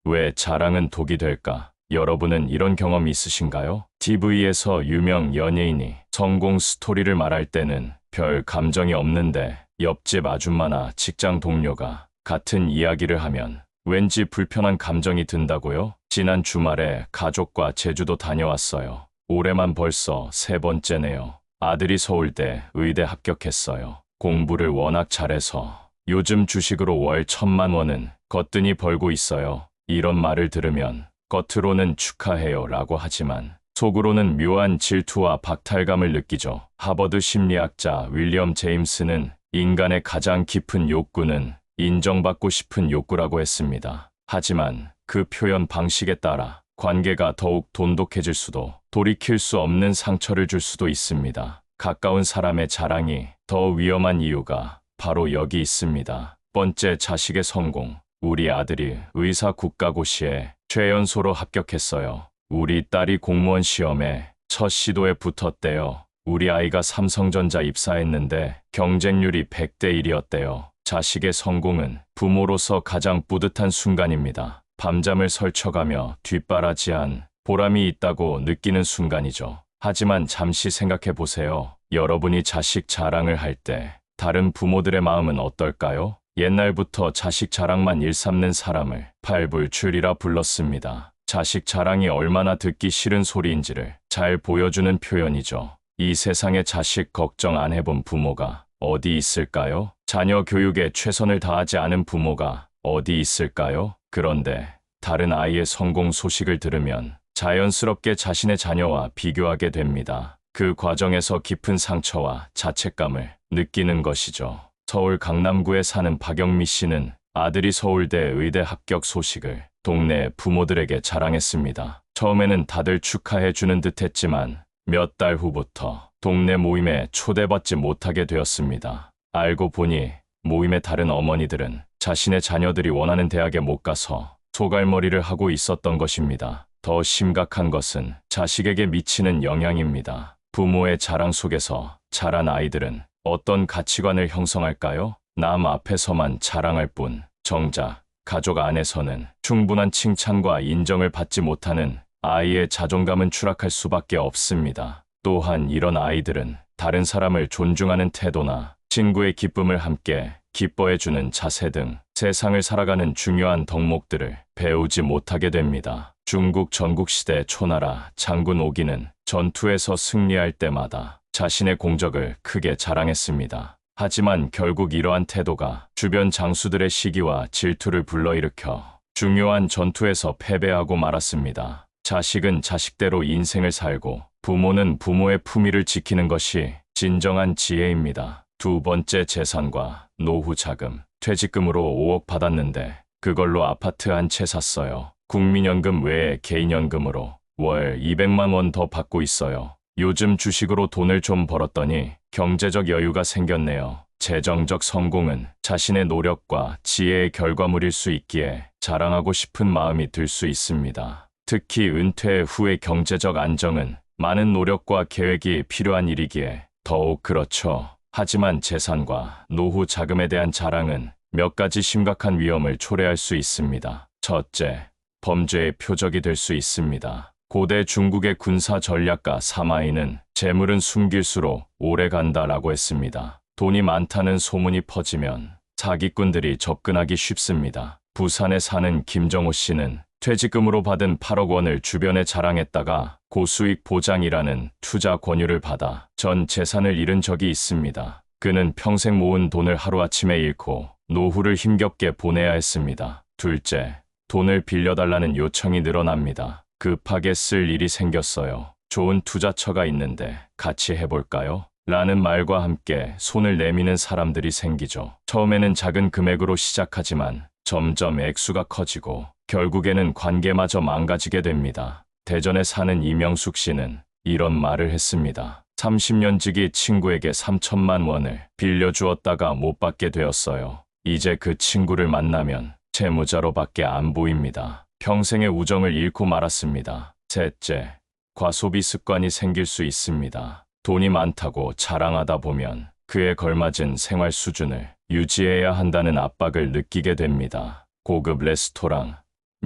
왜 자랑은 독이 될까? 여러분은 이런 경험 있으신가요? TV에서 유명 연예인이 성공 스토리를 말할 때는 별 감정이 없는데 옆집 아줌마나 직장 동료가 같은 이야기를 하면 왠지 불편한 감정이 든다고요? 지난 주말에 가족과 제주도 다녀왔어요. 올해만 벌써 세 번째네요. 아들이 서울대 의대 합격했어요. 공부를 워낙 잘해서 요즘 주식으로 월 1,000만 원은 거뜬히 벌고 있어요. 이런 말을 들으면 겉으로는 축하해요 라고 하지만 속으로는 묘한 질투와 박탈감을 느끼죠. 하버드 심리학자 윌리엄 제임스는 인간의 가장 깊은 욕구는 인정받고 싶은 욕구라고 했습니다. 하지만 그 표현 방식에 따라 관계가 더욱 돈독해질 수도 돌이킬 수 없는 상처를 줄 수도 있습니다. 가까운 사람의 자랑이 더 위험한 이유가 바로 여기 있습니다. 번째, 자식의 성공. 우리 아들이 의사 국가고시에 최연소로 합격했어요. 우리 딸이 공무원 시험에 첫 시도에 붙었대요. 우리 아이가 삼성전자 입사했는데 경쟁률이 100대 1이었대요. 자식의 성공은 부모로서 가장 뿌듯한 순간입니다. 밤잠을 설쳐가며 뒷바라지한 보람이 있다고 느끼는 순간이죠. 하지만 잠시 생각해 보세요. 여러분이 자식 자랑을 할 때 다른 부모들의 마음은 어떨까요? 옛날부터 자식 자랑만 일삼는 사람을 팔불출이라 불렀습니다. 자식 자랑이 얼마나 듣기 싫은 소리인지를 잘 보여주는 표현이죠. 이 세상에 자식 걱정 안 해본 부모가 어디 있을까요? 자녀 교육에 최선을 다하지 않은 부모가 어디 있을까요? 그런데 다른 아이의 성공 소식을 들으면 자연스럽게 자신의 자녀와 비교하게 됩니다. 그 과정에서 깊은 상처와 자책감을 느끼는 것이죠. 서울 강남구에 사는 박영미 씨는 아들이 서울대 의대 합격 소식을 동네 부모들에게 자랑했습니다. 처음에는 다들 축하해 주는 듯 했지만 몇 달 후부터 동네 모임에 초대받지 못하게 되었습니다. 알고 보니 모임에 다른 어머니들은 자신의 자녀들이 원하는 대학에 못 가서 소갈머리를 하고 있었던 것입니다. 더 심각한 것은 자식에게 미치는 영향입니다. 부모의 자랑 속에서 자란 아이들은 어떤 가치관을 형성할까요? 남 앞에서만 자랑할 뿐, 정작 가족 안에서는 충분한 칭찬과 인정을 받지 못하는 아이의 자존감은 추락할 수밖에 없습니다. 또한 이런 아이들은 다른 사람을 존중하는 태도나 친구의 기쁨을 함께 기뻐해주는 자세 등 세상을 살아가는 중요한 덕목들을 배우지 못하게 됩니다. 중국 전국시대 초나라 장군 오기는 전투에서 승리할 때마다 자신의 공적을 크게 자랑했습니다. 하지만 결국 이러한 태도가 주변 장수들의 시기와 질투를 불러일으켜 중요한 전투에서 패배하고 말았습니다. 자식은 자식대로 인생을 살고 부모는 부모의 품위를 지키는 것이 진정한 지혜입니다. 두 번째, 재산과 노후 자금. 퇴직금으로 5억 받았는데 그걸로 아파트 한 채 샀어요. 국민연금 외에 개인연금으로 월 200만 원 더 받고 있어요. 요즘 주식으로 돈을 좀 벌었더니 경제적 여유가 생겼네요. 재정적 성공은 자신의 노력과 지혜의 결과물일 수 있기에 자랑하고 싶은 마음이 들 수 있습니다. 특히 은퇴 후의 경제적 안정은 많은 노력과 계획이 필요한 일이기에 더욱 그렇죠. 하지만 재산과 노후 자금에 대한 자랑은 몇 가지 심각한 위험을 초래할 수 있습니다. 첫째, 범죄의 표적이 될 수 있습니다. 고대 중국의 군사 전략가 사마이는 재물은 숨길수록 오래 간다라고 했습니다. 돈이 많다는 소문이 퍼지면 사기꾼들이 접근하기 쉽습니다. 부산에 사는 김정호 씨는 퇴직금으로 받은 8억 원을 주변에 자랑했다가 고수익 보장이라는 투자 권유를 받아 전 재산을 잃은 적이 있습니다. 그는 평생 모은 돈을 하루아침에 잃고 노후를 힘겹게 보내야 했습니다. 둘째, 돈을 빌려달라는 요청이 늘어납니다. 급하게 쓸 일이 생겼어요. 좋은 투자처가 있는데 같이 해볼까요? 라는 말과 함께 손을 내미는 사람들이 생기죠. 처음에는 작은 금액으로 시작하지만 점점 액수가 커지고 결국에는 관계마저 망가지게 됩니다. 대전에 사는 이명숙 씨는 이런 말을 했습니다. 30년 지기 친구에게 3천만 원을 빌려주었다가 못 받게 되었어요. 이제 그 친구를 만나면 채무자로밖에 안 보입니다. 평생의 우정을 잃고 말았습니다. 셋째, 과소비 습관이 생길 수 있습니다. 돈이 많다고 자랑하다 보면 그에 걸맞은 생활 수준을 유지해야 한다는 압박을 느끼게 됩니다. 고급 레스토랑,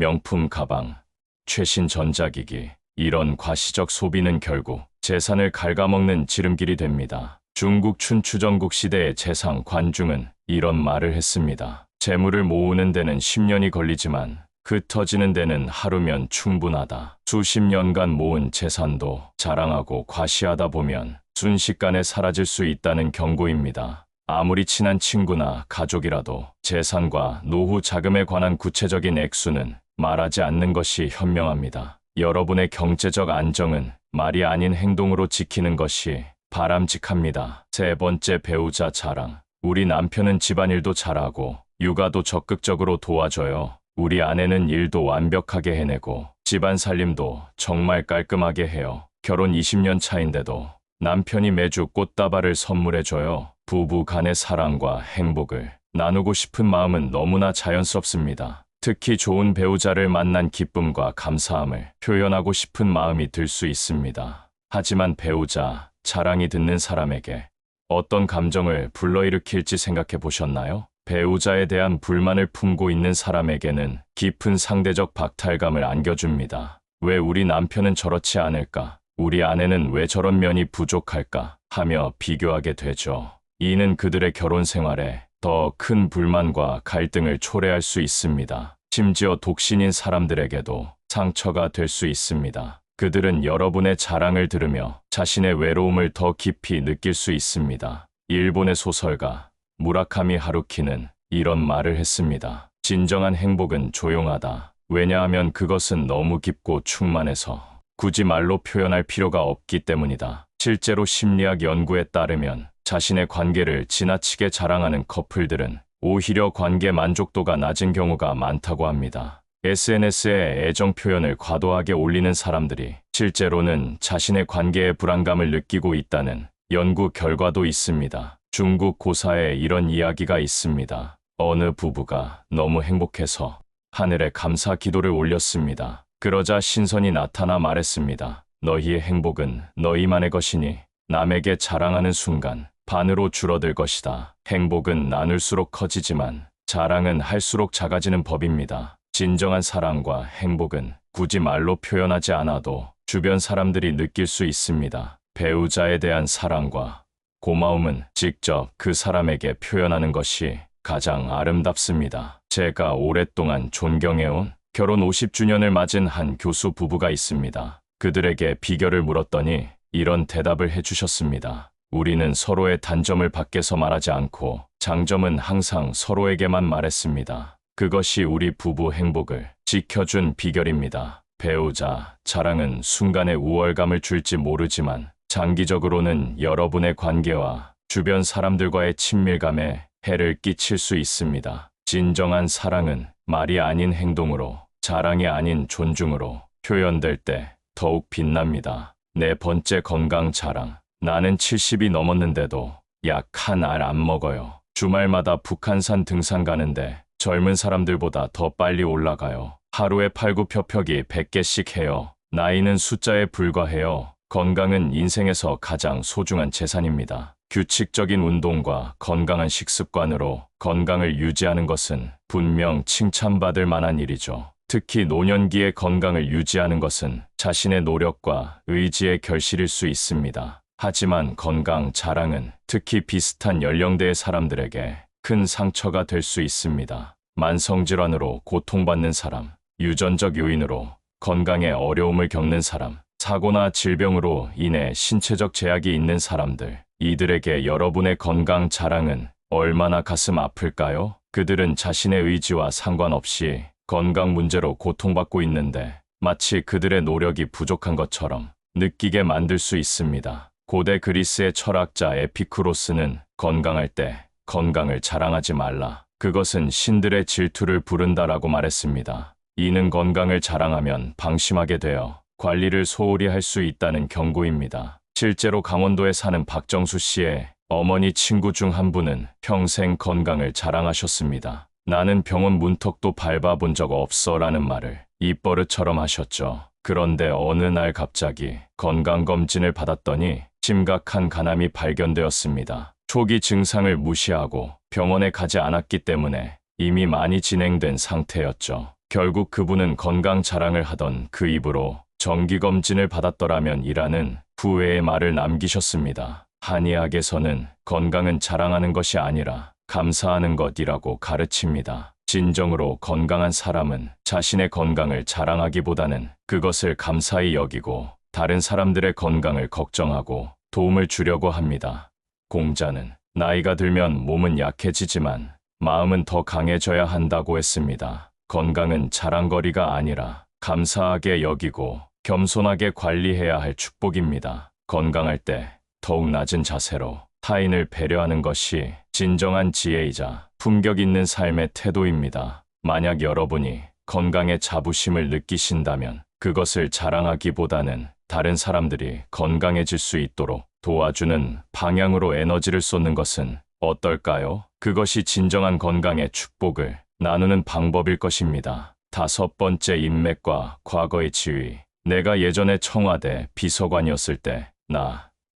명품 가방, 최신 전자기기, 이런 과시적 소비는 결국 재산을 갉아먹는 지름길이 됩니다. 중국 춘추전국 시대의 재상 관중은 이런 말을 했습니다. 재물을 모으는 데는 10년이 걸리지만 흩어지는 데는 하루면 충분하다. 수십 년간 모은 재산도 자랑하고 과시하다 보면 순식간에 사라질 수 있다는 경고입니다. 아무리 친한 친구나 가족이라도 재산과 노후 자금에 관한 구체적인 액수는 말하지 않는 것이 현명합니다. 여러분의 경제적 안정은 말이 아닌 행동으로 지키는 것이 바람직합니다. 세 번째, 배우자 자랑. 우리 남편은 집안일도 잘하고 육아도 적극적으로 도와줘요. 우리 아내는 일도 완벽하게 해내고 집안 살림도 정말 깔끔하게 해요. 결혼 20년 차인데도 남편이 매주 꽃다발을 선물해줘요. 부부 간의 사랑과 행복을 나누고 싶은 마음은 너무나 자연스럽습니다. 특히 좋은 배우자를 만난 기쁨과 감사함을 표현하고 싶은 마음이 들 수 있습니다. 하지만 배우자 자랑이 듣는 사람에게 어떤 감정을 불러일으킬지 생각해 보셨나요? 배우자에 대한 불만을 품고 있는 사람에게는 깊은 상대적 박탈감을 안겨줍니다. 왜 우리 남편은 저렇지 않을까? 우리 아내는 왜 저런 면이 부족할까? 하며 비교하게 되죠. 이는 그들의 결혼 생활에 더 큰 불만과 갈등을 초래할 수 있습니다. 심지어 독신인 사람들에게도 상처가 될 수 있습니다. 그들은 여러분의 자랑을 들으며 자신의 외로움을 더 깊이 느낄 수 있습니다. 일본의 소설가 무라카미 하루키는 이런 말을 했습니다. 진정한 행복은 조용하다. 왜냐하면 그것은 너무 깊고 충만해서 굳이 말로 표현할 필요가 없기 때문이다. 실제로 심리학 연구에 따르면 자신의 관계를 지나치게 자랑하는 커플들은 오히려 관계 만족도가 낮은 경우가 많다고 합니다. SNS에 애정 표현을 과도하게 올리는 사람들이 실제로는 자신의 관계에 불안감을 느끼고 있다는 연구 결과도 있습니다. 중국 고사에 이런 이야기가 있습니다. 어느 부부가 너무 행복해서 하늘에 감사 기도를 올렸습니다. 그러자 신선이 나타나 말했습니다. 너희의 행복은 너희만의 것이니 남에게 자랑하는 순간 반으로 줄어들 것이다. 행복은 나눌수록 커지지만 자랑은 할수록 작아지는 법입니다. 진정한 사랑과 행복은 굳이 말로 표현하지 않아도 주변 사람들이 느낄 수 있습니다. 배우자에 대한 사랑과 고마움은 직접 그 사람에게 표현하는 것이 가장 아름답습니다. 제가 오랫동안 존경해온 결혼 50주년을 맞은 한 교수 부부가 있습니다. 그들에게 비결을 물었더니 이런 대답을 해주셨습니다. 우리는 서로의 단점을 밖에서 말하지 않고 장점은 항상 서로에게만 말했습니다. 그것이 우리 부부 행복을 지켜준 비결입니다. 배우자 자랑은 순간의 우월감을 줄지 모르지만 장기적으로는 여러분의 관계와 주변 사람들과의 친밀감에 해를 끼칠 수 있습니다. 진정한 사랑은 말이 아닌 행동으로, 자랑이 아닌 존중으로 표현될 때 더욱 빛납니다. 네 번째, 건강 자랑. 나는 70이 넘었는데도 약 한 알 안 먹어요. 주말마다 북한산 등산 가는데 젊은 사람들보다 더 빨리 올라가요. 하루에 팔굽혀펴기 100개씩 해요. 나이는 숫자에 불과해요. 건강은 인생에서 가장 소중한 재산입니다. 규칙적인 운동과 건강한 식습관으로 건강을 유지하는 것은 분명 칭찬받을 만한 일이죠. 특히 노년기의 건강을 유지하는 것은 자신의 노력과 의지의 결실일 수 있습니다. 하지만 건강 자랑은 특히 비슷한 연령대의 사람들에게 큰 상처가 될 수 있습니다. 만성질환으로 고통받는 사람, 유전적 요인으로 건강에 어려움을 겪는 사람, 사고나 질병으로 인해 신체적 제약이 있는 사람들, 이들에게 여러분의 건강 자랑은 얼마나 가슴 아플까요? 그들은 자신의 의지와 상관없이 건강 문제로 고통받고 있는데 마치 그들의 노력이 부족한 것처럼 느끼게 만들 수 있습니다. 고대 그리스의 철학자 에피쿠로스는 건강할 때 건강을 자랑하지 말라. 그것은 신들의 질투를 부른다라고 말했습니다. 이는 건강을 자랑하면 방심하게 되어 관리를 소홀히 할 수 있다는 경고입니다. 실제로 강원도에 사는 박정수 씨의 어머니 친구 중 한 분은 평생 건강을 자랑하셨습니다. 나는 병원 문턱도 밟아본 적 없어 라는 말을 입버릇처럼 하셨죠. 그런데 어느 날 갑자기 건강검진을 받았더니 심각한 간암이 발견되었습니다. 초기 증상을 무시하고 병원에 가지 않았기 때문에 이미 많이 진행된 상태였죠. 결국 그분은 건강 자랑을 하던 그 입으로 정기검진을 받았더라면 이라는 후회의 말을 남기셨습니다. 한의학에서는 건강은 자랑하는 것이 아니라 감사하는 것이라고 가르칩니다. 진정으로 건강한 사람은 자신의 건강을 자랑하기보다는 그것을 감사히 여기고 다른 사람들의 건강을 걱정하고 도움을 주려고 합니다. 공자는 나이가 들면 몸은 약해지지만 마음은 더 강해져야 한다고 했습니다. 건강은 자랑거리가 아니라 감사하게 여기고 겸손하게 관리해야 할 축복입니다. 건강할 때 더욱 낮은 자세로 타인을 배려하는 것이 진정한 지혜이자 품격 있는 삶의 태도입니다. 만약 여러분이 건강에 자부심을 느끼신다면 그것을 자랑하기보다는 다른 사람들이 건강해질 수 있도록 도와주는 방향으로 에너지를 쏟는 것은 어떨까요? 그것이 진정한 건강의 축복을 나누는 방법일 것입니다. 5번째, 인맥과 과거의 지위. 내가 예전에 청와대 비서관이었을 때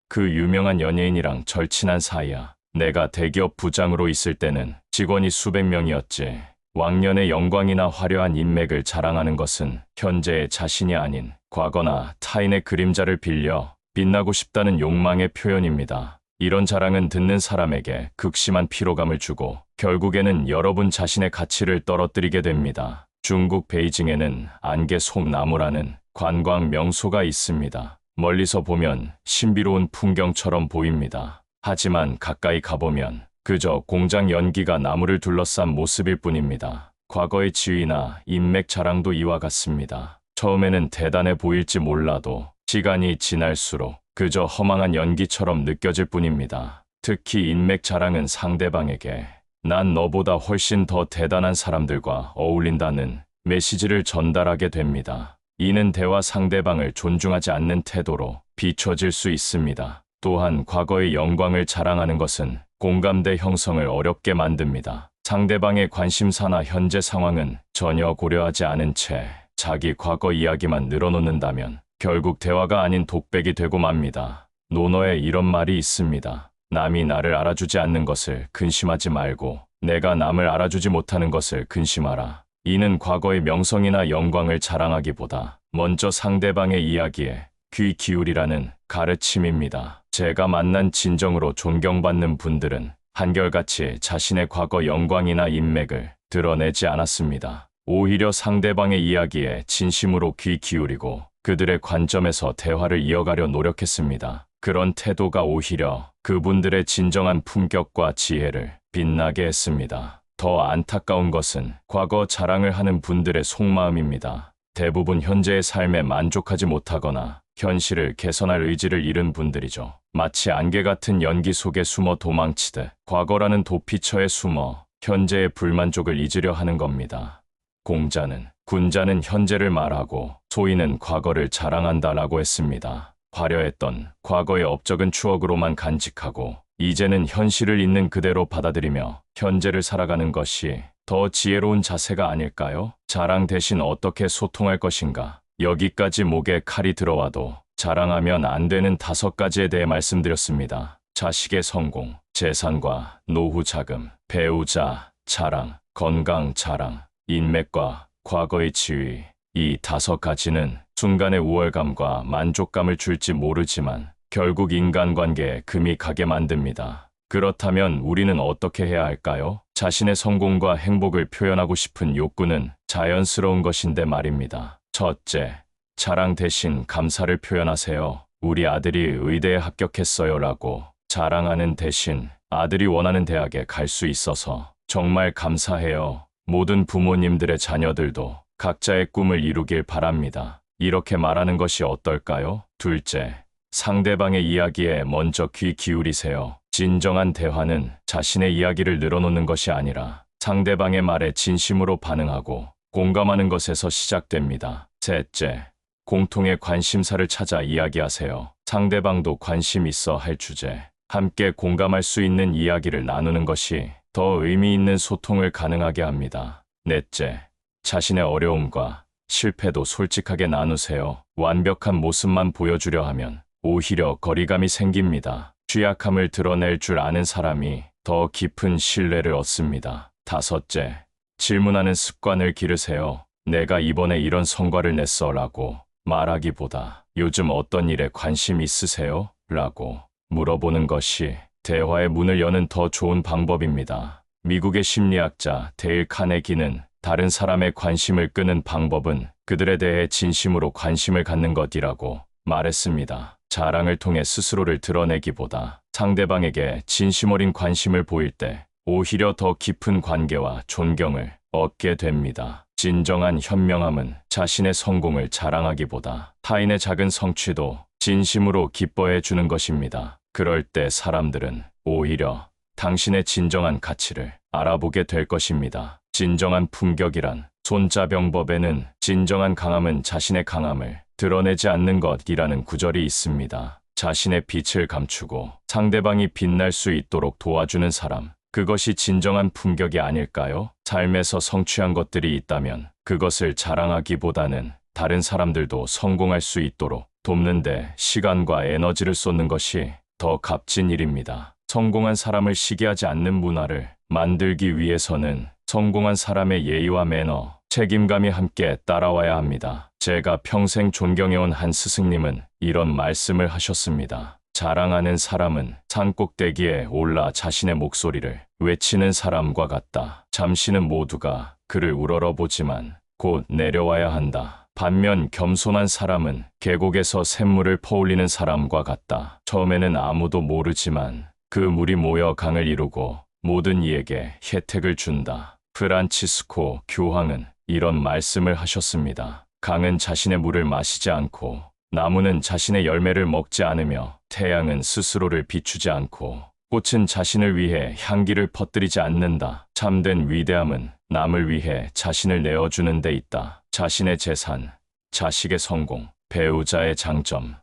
그 유명한 연예인이랑 절친한 사이야. 내가 대기업 부장으로 있을 때는 직원이 수백 명이었지. 왕년의 영광이나 화려한 인맥을 자랑하는 것은 현재의 자신이 아닌 과거나 타인의 그림자를 빌려 빛나고 싶다는 욕망의 표현입니다. 이런 자랑은 듣는 사람에게 극심한 피로감을 주고 결국에는 여러분 자신의 가치를 떨어뜨리게 됩니다. 중국 베이징에는 안개 속나무라는 관광 명소가 있습니다. 멀리서 보면 신비로운 풍경처럼 보입니다. 하지만 가까이 가보면 그저 공장 연기가 나무를 둘러싼 모습일 뿐입니다. 과거의 지위나 인맥 자랑도 이와 같습니다. 처음에는 대단해 보일지 몰라도 시간이 지날수록 그저 허망한 연기처럼 느껴질 뿐입니다. 특히 인맥 자랑은 상대방에게 난 너보다 훨씬 더 대단한 사람들과 어울린다는 메시지를 전달하게 됩니다. 이는 대화 상대방을 존중하지 않는 태도로 비춰질 수 있습니다. 또한 과거의 영광을 자랑하는 것은 공감대 형성을 어렵게 만듭니다. 상대방의 관심사나 현재 상황은 전혀 고려하지 않은 채 자기 과거 이야기만 늘어놓는다면 결국 대화가 아닌 독백이 되고 맙니다. 논어에 이런 말이 있습니다. 남이 나를 알아주지 않는 것을 근심하지 말고 내가 남을 알아주지 못하는 것을 근심하라. 이는 과거의 명성이나 영광을 자랑하기보다 먼저 상대방의 이야기에 귀 기울이라는 가르침입니다. 제가 만난 진정으로 존경받는 분들은 한결같이 자신의 과거 영광이나 인맥을 드러내지 않았습니다. 오히려 상대방의 이야기에 진심으로 귀 기울이고 그들의 관점에서 대화를 이어가려 노력했습니다. 그런 태도가 오히려 그분들의 진정한 품격과 지혜를 빛나게 했습니다. 더 안타까운 것은 과거 자랑을 하는 분들의 속마음입니다. 대부분 현재의 삶에 만족하지 못하거나 현실을 개선할 의지를 잃은 분들이죠. 마치 안개 같은 연기 속에 숨어 도망치듯 과거라는 도피처에 숨어 현재의 불만족을 잊으려 하는 겁니다. 공자는 군자는 현재를 말하고 소인은 과거를 자랑한다라고 했습니다. 화려했던 과거의 업적은 추억으로만 간직하고 이제는 현실을 있는 그대로 받아들이며 현재를 살아가는 것이 더 지혜로운 자세가 아닐까요? 자랑 대신 어떻게 소통할 것인가? 여기까지 목에 칼이 들어와도 자랑하면 안 되는 5가지에 대해 말씀드렸습니다. 자식의 성공, 재산과 노후 자금, 배우자 자랑, 건강 자랑, 인맥과 과거의 지위. 이 5가지는 순간의 우월감과 만족감을 줄지 모르지만 결국 인간관계에 금이 가게 만듭니다. 그렇다면 우리는 어떻게 해야 할까요? 자신의 성공과 행복을 표현하고 싶은 욕구는 자연스러운 것인데 말입니다. 첫째, 자랑 대신 감사를 표현하세요. 우리 아들이 의대에 합격했어요 라고 자랑하는 대신 아들이 원하는 대학에 갈 수 있어서 정말 감사해요. 모든 부모님들의 자녀들도 각자의 꿈을 이루길 바랍니다. 이렇게 말하는 것이 어떨까요? 둘째, 상대방의 이야기에 먼저 귀 기울이세요. 진정한 대화는 자신의 이야기를 늘어놓는 것이 아니라 상대방의 말에 진심으로 반응하고 공감하는 것에서 시작됩니다. 셋째, 공통의 관심사를 찾아 이야기하세요. 상대방도 관심 있어 할 주제, 함께 공감할 수 있는 이야기를 나누는 것이 더 의미 있는 소통을 가능하게 합니다. 넷째, 자신의 어려움과 실패도 솔직하게 나누세요. 완벽한 모습만 보여주려 하면 오히려 거리감이 생깁니다. 취약함을 드러낼 줄 아는 사람이 더 깊은 신뢰를 얻습니다. 다섯째, 질문하는 습관을 기르세요. 내가 이번에 이런 성과를 냈어라고 말하기보다 요즘 어떤 일에 관심 있으세요? 라고 물어보는 것이 대화의 문을 여는 더 좋은 방법입니다. 미국의 심리학자 데일 카네기는 다른 사람의 관심을 끄는 방법은 그들에 대해 진심으로 관심을 갖는 것이라고 말했습니다. 자랑을 통해 스스로를 드러내기보다 상대방에게 진심 어린 관심을 보일 때 오히려 더 깊은 관계와 존경을 얻게 됩니다. 진정한 현명함은 자신의 성공을 자랑하기보다 타인의 작은 성취도 진심으로 기뻐해 주는 것입니다. 그럴 때 사람들은 오히려 당신의 진정한 가치를 알아보게 될 것입니다. 진정한 품격이란 손자병법에는 진정한 강함은 자신의 강함을 드러내지 않는 것이라는 구절이 있습니다. 자신의 빛을 감추고 상대방이 빛날 수 있도록 도와주는 사람, 그것이 진정한 품격이 아닐까요? 삶에서 성취한 것들이 있다면 그것을 자랑하기보다는 다른 사람들도 성공할 수 있도록 돕는데 시간과 에너지를 쏟는 것이 더 값진 일입니다. 성공한 사람을 시기하지 않는 문화를 만들기 위해서는 성공한 사람의 예의와 매너, 책임감이 함께 따라와야 합니다. 제가 평생 존경해온 한 스승님은 이런 말씀을 하셨습니다. 자랑하는 사람은 산 꼭대기에 올라 자신의 목소리를 외치는 사람과 같다. 잠시는 모두가 그를 우러러보지만 곧 내려와야 한다. 반면 겸손한 사람은 계곡에서 샘물을 퍼올리는 사람과 같다. 처음에는 아무도 모르지만 그 물이 모여 강을 이루고 모든 이에게 혜택을 준다. 프란치스코 교황은 이런 말씀을 하셨습니다. 강은 자신의 물을 마시지 않고 나무는 자신의 열매를 먹지 않으며 태양은 스스로를 비추지 않고 꽃은 자신을 위해 향기를 퍼뜨리지 않는다. 참된 위대함은 남을 위해 자신을 내어주는 데 있다. 자신의 재산, 자식의 성공, 배우자의 장점,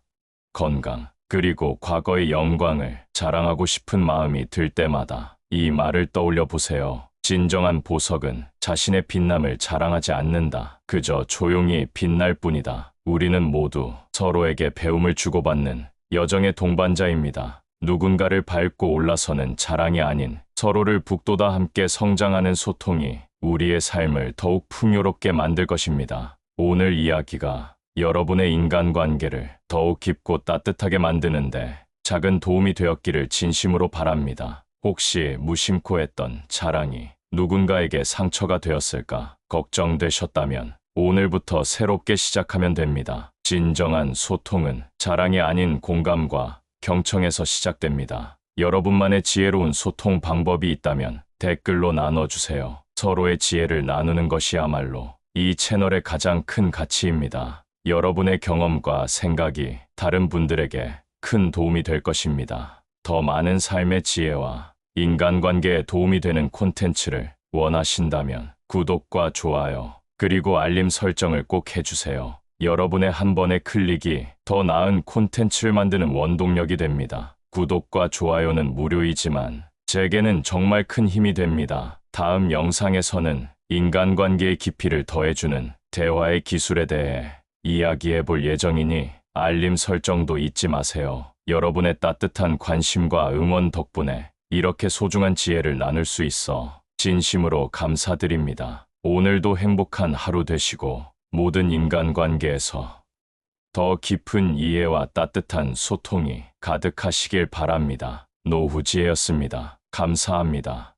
건강, 그리고 과거의 영광을 자랑하고 싶은 마음이 들 때마다 이 말을 떠올려 보세요. 진정한 보석은 자신의 빛남을 자랑하지 않는다. 그저 조용히 빛날 뿐이다. 우리는 모두 서로에게 배움을 주고받는 여정의 동반자입니다. 누군가를 밟고 올라서는 자랑이 아닌 서로를 북돋아 함께 성장하는 소통이 우리의 삶을 더욱 풍요롭게 만들 것입니다. 오늘 이야기가 여러분의 인간관계를 더욱 깊고 따뜻하게 만드는데 작은 도움이 되었기를 진심으로 바랍니다. 혹시 무심코 했던 자랑이 누군가에게 상처가 되었을까 걱정되셨다면 오늘부터 새롭게 시작하면 됩니다. 진정한 소통은 자랑이 아닌 공감과 경청에서 시작됩니다. 여러분만의 지혜로운 소통 방법이 있다면 댓글로 나눠주세요. 서로의 지혜를 나누는 것이야말로 이 채널의 가장 큰 가치입니다. 여러분의 경험과 생각이 다른 분들에게 큰 도움이 될 것입니다. 더 많은 삶의 지혜와 인간관계에 도움이 되는 콘텐츠를 원하신다면 구독과 좋아요, 그리고 알림 설정을 꼭 해주세요. 여러분의 한 번의 클릭이 더 나은 콘텐츠를 만드는 원동력이 됩니다. 구독과 좋아요는 무료이지만 제게는 정말 큰 힘이 됩니다. 다음 영상에서는 인간관계의 깊이를 더해주는 대화의 기술에 대해 이야기해 볼 예정이니 알림 설정도 잊지 마세요. 여러분의 따뜻한 관심과 응원 덕분에 이렇게 소중한 지혜를 나눌 수 있어 진심으로 감사드립니다. 오늘도 행복한 하루 되시고 모든 인간관계에서 더 깊은 이해와 따뜻한 소통이 가득하시길 바랍니다. 노후지혜였습니다. 감사합니다.